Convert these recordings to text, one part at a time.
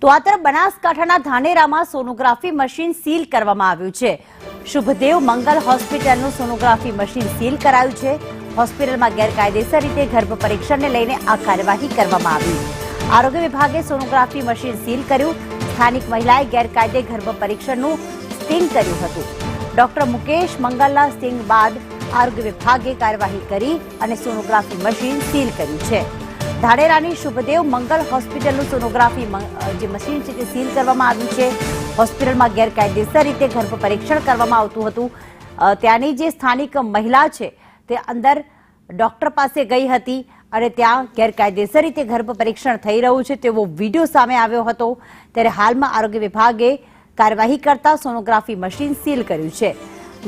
તો આ તરફ બનાસકાંઠાના ધાનેરામાં સોનોગ્રાફી મશીન સીલ કરવામાં આવ્યું છે। શુભદેવ મંગલ હોસ્પિટલનું સોનોગ્રાફી મશીન સીલ કરાયું છે। હોસ્પિટલમાં ગેરકાયદેસર રીતે ગર્ભ પરીક્ષણને લઈને આ કાર્યવાહી કરવામાં આવી। આરોગ્ય વિભાગે સોનોગ્રાફી મશીન સીલ કર્યું। સ્થાનિક મહિલાએ ગેરકાયદે ગર્ભ પરીક્ષણનું સ્ટિંગ કર્યું હતું। ડોક્ટર મુકેશ મંગલના સ્ટિંગ બાદ આરોગ્ય વિભાગે કાર્યવાહી કરી અને સોનોગ્રાફી મશીન સીલ કર્યું છે। ધાનેરાની શુભદેવ મંગલ હોસ્પિટલનું સોનોગ્રાફી જે મશીન છે તે સીલ કરવામાં આવ્યું છે। હોસ્પિટલમાં ગેરકાયદેસર રીતે ગર્ભ પરીક્ષણ કરવામાં આવતું હતું। ત્યાંની જે સ્થાનિક મહિલા છે તે અંદર ડોક્ટર પાસે ગઈ હતી અને ત્યાં ગેરકાયદેસર રીતે ગર્ભ પરીક્ષણ થઈ રહ્યું છે તેવો વિડીયો સામે આવ્યો હતો। ત્યારે હાલમાં આરોગ્ય વિભાગે કાર્યવાહી કરતા સોનોગ્રાફી મશીન સીલ કર્યું છે।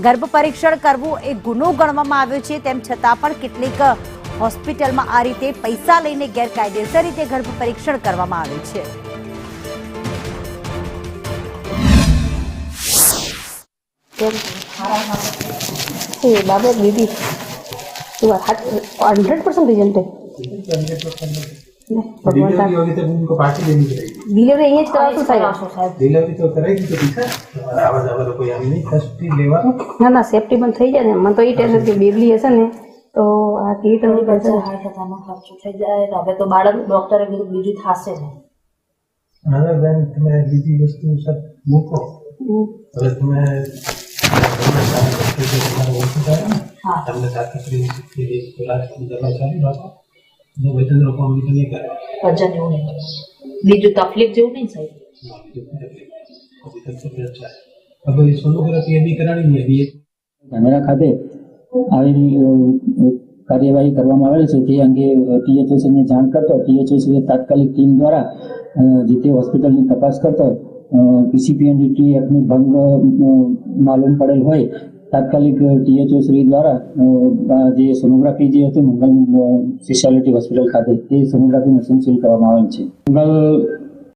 ગર્ભ પરીક્ષણ કરવું એ ગુનો ગણવામાં આવ્યો છે, તેમ છતાં પણ કેટલીક હોસ્પિટલમાં આ રીતે પૈસા લઈને ગેરકાયદેસર રીતે ગર્ભ પરીક્ષણ કરવામાં આવે છે। बाबा दीदी 100% रिजल्ट है। डिलीवरी यही कराशो साहेब डिलीवरी तो कराई तो पीछा आवाज आवाज कोई आमी नहीं फर्स्ट लेवा ना सेफ्टी बंद થઈ જાય ને મને તો ઈ ટેન્શન કે બેબલી હશે ને તો આ કીટ ની પૈસા 60,000 નો ખર્ચો થઈ જાય તો હવે તો બાળક ડોક્ટરે કીધું બીજું થાશે ને। હવે બેન તમે બીજી વસ્તુ સબ મૂકો હવે તમે हाँ हमने साथ में फ्री क्लास दवा चालू रखो ने वेतन रकम भी नहीं करे वजन એવું નહીં બીજું તકલીફ જેવું નહીં સાહેબ अभी तक सब अच्छा है। अब ये सोनोग्राफी अभी करानी है अभी धानेरा खाते આવી કાર્યવાહી કરવામાં આવેલ છે તે અંગે ટીએચઓસી ને જાણ કરતો ટીએચઓસી તાત્કાલિક ટીમ દ્વારા જે તે હોસ્પિટલની તપાસ કરતો પીસીપીએનડીટી એક્ટનો ભંગ માલુમ પડેલ હોય તાત્કાલિક ટીએચઓ શ્રી દ્વારા જે સોનોગ્રાફી જે હતી મંગલ સ્પેશિયાલિટી હોસ્પિટલ ખાતે તે સોનોગ્રાફી મશીન સીલ કરવામાં આવેલ છે। મંગલ